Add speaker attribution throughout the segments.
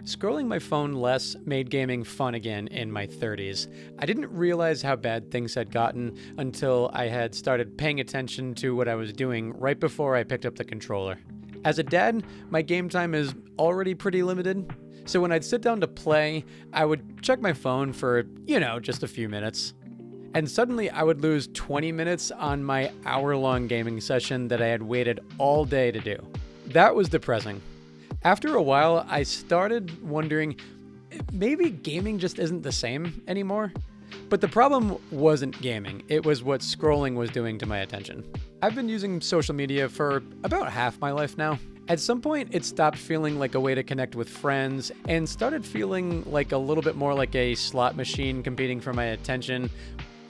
Speaker 1: Scrolling my phone less made gaming fun again in my 30s. I didn't realize how bad things had gotten until I had started paying attention to what I was doing right before I picked up the controller. As a dad, my game time is already pretty limited, so when I'd sit down to play, I would check my phone for, just a few minutes. And suddenly I would lose 20 minutes on my hour-long gaming session that I had waited all day to do. That was depressing. After a while, I started wondering, maybe gaming just isn't the same anymore? But the problem wasn't gaming, it was what scrolling was doing to my attention. I've been using social media for about half my life now. At some point, it stopped feeling like a way to connect with friends and started feeling like a little bit more like a slot machine competing for my attention.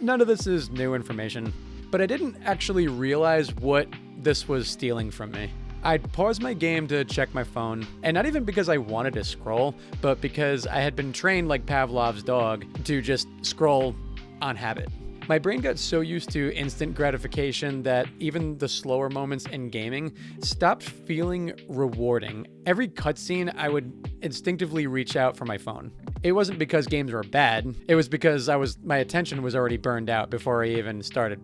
Speaker 1: None of this is new information, but I didn't actually realize what this was stealing from me. I'd pause my game to check my phone, and not even because I wanted to scroll, but because I had been trained like Pavlov's dog to just scroll on habit. My brain got so used to instant gratification that even the slower moments in gaming stopped feeling rewarding. Every cutscene, I would instinctively reach out for my phone. It wasn't because games were bad, it was because my attention was already burned out before I even started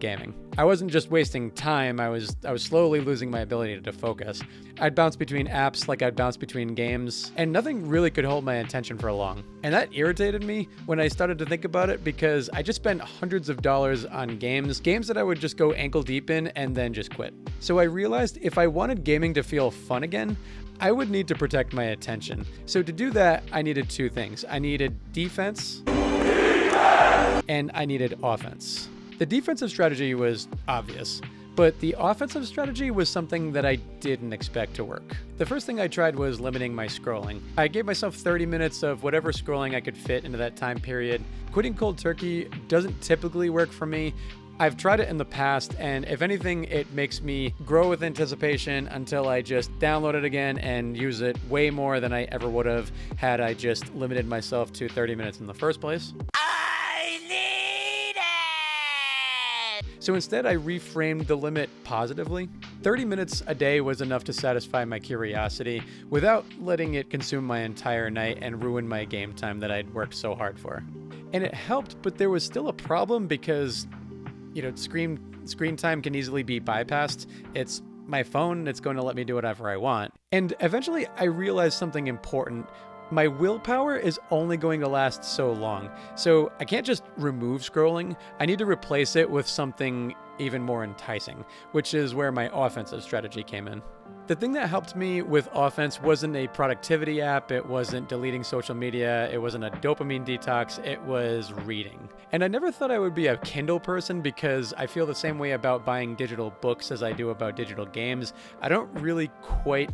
Speaker 1: gaming. I wasn't just wasting time, I was slowly losing my ability to focus. I'd bounce between apps like I'd bounce between games, and nothing really could hold my attention for long. And that irritated me when I started to think about it because I just spent hundreds of dollars on games that I would just go ankle deep in and then just quit. So I realized if I wanted gaming to feel fun again, I would need to protect my attention. So to do that, I needed two things. I needed defense and I needed offense. The defensive strategy was obvious, but the offensive strategy was something that I didn't expect to work. The first thing I tried was limiting my scrolling. I gave myself 30 minutes of whatever scrolling I could fit into that time period. Quitting cold turkey doesn't typically work for me. I've tried it in the past, and if anything, it makes me grow with anticipation until I just download it again and use it way more than I ever would have had I just limited myself to 30 minutes in the first place.
Speaker 2: I need it!
Speaker 1: So instead, I reframed the limit positively. 30 minutes a day was enough to satisfy my curiosity without letting it consume my entire night and ruin my game time that I'd worked so hard for. And it helped, but there was still a problem because screen time can easily be bypassed. It's my phone, it's going to let me do whatever I want. And eventually I realized something important. My willpower is only going to last so long. So I can't just remove scrolling. I need to replace it with something even more enticing, which is where my offensive strategy came in. The thing that helped me with offense wasn't a productivity app, it wasn't deleting social media, it wasn't a dopamine detox, it was reading. And I never thought I would be a Kindle person because I feel the same way about buying digital books as I do about digital games. I don't really quite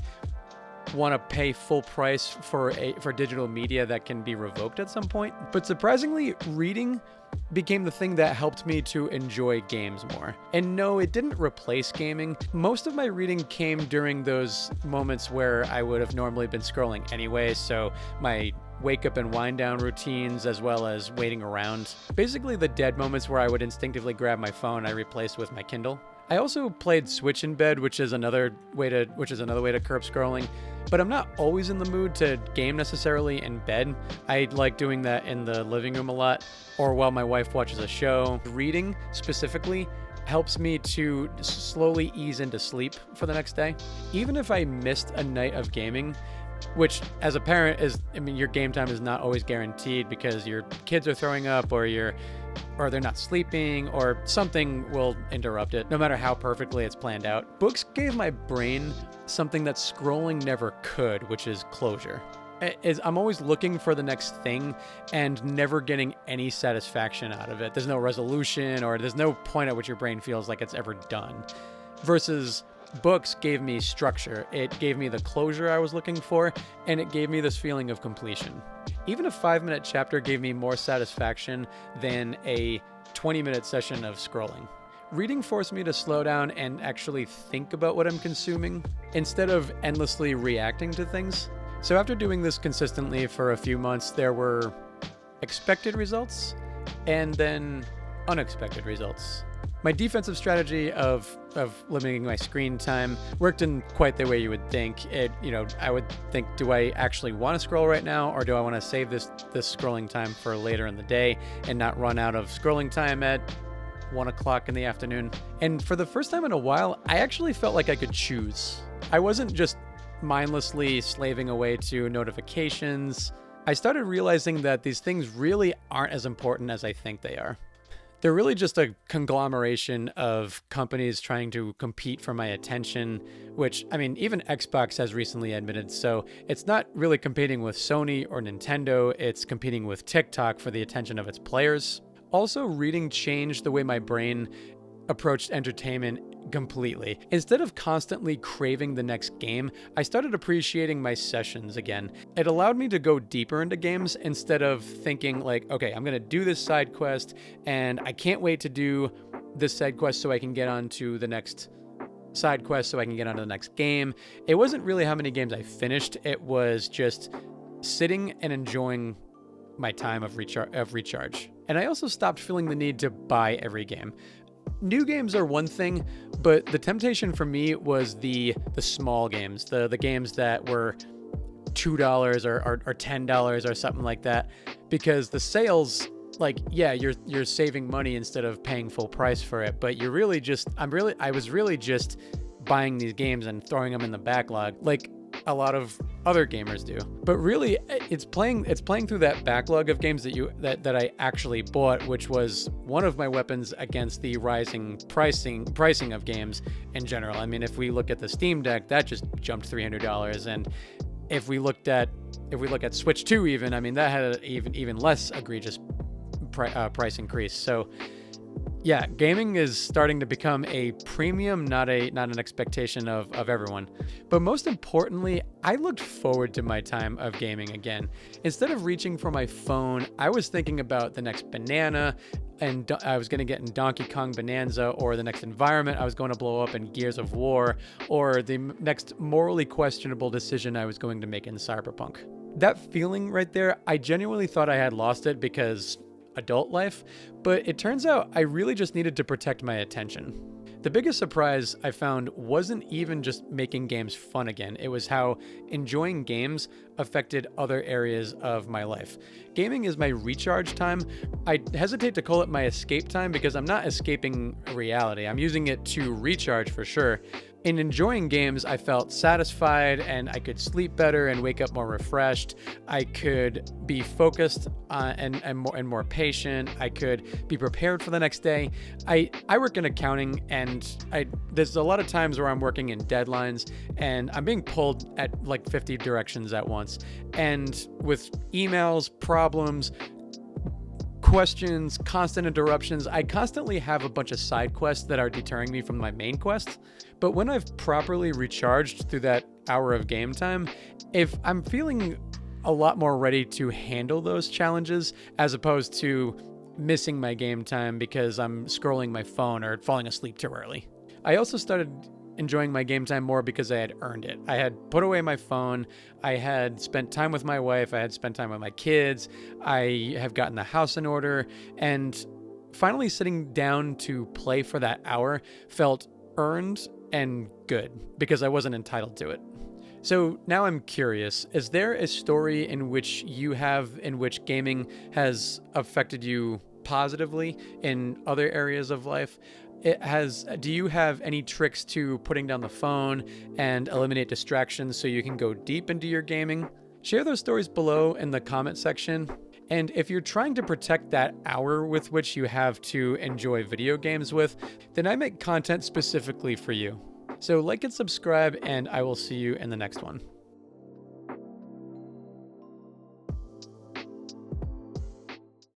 Speaker 1: want to pay full price for digital media that can be revoked at some point. But surprisingly, reading became the thing that helped me to enjoy games more. And no, it didn't replace gaming. Most of my reading came during those moments where I would have normally been scrolling anyway, so my wake up and wind down routines as well as waiting around. Basically the dead moments where I would instinctively grab my phone, I replaced with my Kindle. I also played Switch in bed, which is another way to curb scrolling, but I'm not always in the mood to game necessarily in bed. I like doing that in the living room a lot, or while my wife watches a show. Reading specifically helps me to slowly ease into sleep for the next day. Even if I missed a night of gaming, which as a parent your game time is not always guaranteed because your kids are throwing up or they're not sleeping or something will interrupt it, no matter how perfectly it's planned out. Books gave my brain something that scrolling never could, which is closure. I'm always looking for the next thing and never getting any satisfaction out of it. There's no resolution or there's no point at which your brain feels like it's ever done. Versus books gave me structure. It gave me the closure I was looking for, and it gave me this feeling of completion. Even a 5-minute chapter gave me more satisfaction than a 20-minute session of scrolling. Reading forced me to slow down and actually think about what I'm consuming, instead of endlessly reacting to things. So after doing this consistently for a few months, there were expected results and then unexpected results. My defensive strategy of limiting my screen time worked in quite the way you would think. I would think, do I actually want to scroll right now, or do I want to save this scrolling time for later in the day and not run out of scrolling time at 1 o'clock in the afternoon? And for the first time in a while, I actually felt like I could choose. I wasn't just mindlessly slaving away to notifications. I started realizing that these things really aren't as important as I think they are. They're really just a conglomeration of companies trying to compete for my attention, which, I mean, even Xbox has recently admitted. So it's not really competing with Sony or Nintendo, it's competing with TikTok for the attention of its players. Also, reading changed the way my brain approached entertainment completely. Instead of constantly craving the next game, I started appreciating my sessions again. It allowed me to go deeper into games instead of thinking like, okay, I'm going to do this side quest and I can't wait to do this side quest so I can get on to the next side quest so I can get onto the next game. It wasn't really how many games I finished. It was just sitting and enjoying my time of recharge. And I also stopped feeling the need to buy every game. New games are one thing, but the temptation for me was the small games, the games that were $2 or $10 or something like that, because the sales, like, yeah, you're saving money instead of paying full price for it, but I was really just buying these games and throwing them in the backlog like a lot of other gamers do. But really, it's playing through that backlog of games that I actually bought, which was one of my weapons against the rising pricing of games in general. I mean, if we look at the Steam Deck, that just jumped $300, and if we look at Switch 2 even, I mean, that had an even less egregious price increase. So yeah, gaming is starting to become a premium, not an expectation of everyone. But most importantly, I looked forward to my time of gaming again. Instead of reaching for my phone, I was thinking about the next banana, and I was going to get in Donkey Kong Bonanza, or the next environment I was going to blow up in Gears of War, or the next morally questionable decision I was going to make in Cyberpunk. That feeling right there, I genuinely thought I had lost it because adult life, but it turns out I really just needed to protect my attention. The biggest surprise I found wasn't even just making games fun again. It was how enjoying games affected other areas of my life. Gaming is my recharge time. I hesitate to call it my escape time because I'm not escaping reality. I'm using it to recharge for sure. In enjoying games, I felt satisfied and I could sleep better and wake up more refreshed. I could be focused and more patient. I could be prepared for the next day. I work in accounting, and there's a lot of times where I'm working in deadlines and I'm being pulled at like 50 directions at once. And with emails, problems, questions, constant interruptions, I constantly have a bunch of side quests that are deterring me from my main quest. But when I've properly recharged through that hour of game time, if I'm feeling a lot more ready to handle those challenges as opposed to missing my game time because I'm scrolling my phone or falling asleep too early. I also started enjoying my game time more because I had earned it. I had put away my phone. I had spent time with my wife. I had spent time with my kids. I have gotten the house in order. And finally sitting down to play for that hour felt earned and good because I wasn't entitled to it. So now I'm curious, is there a story in which gaming has affected you positively in other areas of life? Do you have any tricks to putting down the phone and eliminate distractions so you can go deep into your gaming? Share those stories below in the comment section. And if you're trying to protect that hour with which you have to enjoy video games with, then I make content specifically for you. So like and subscribe, and I will see you in the next one.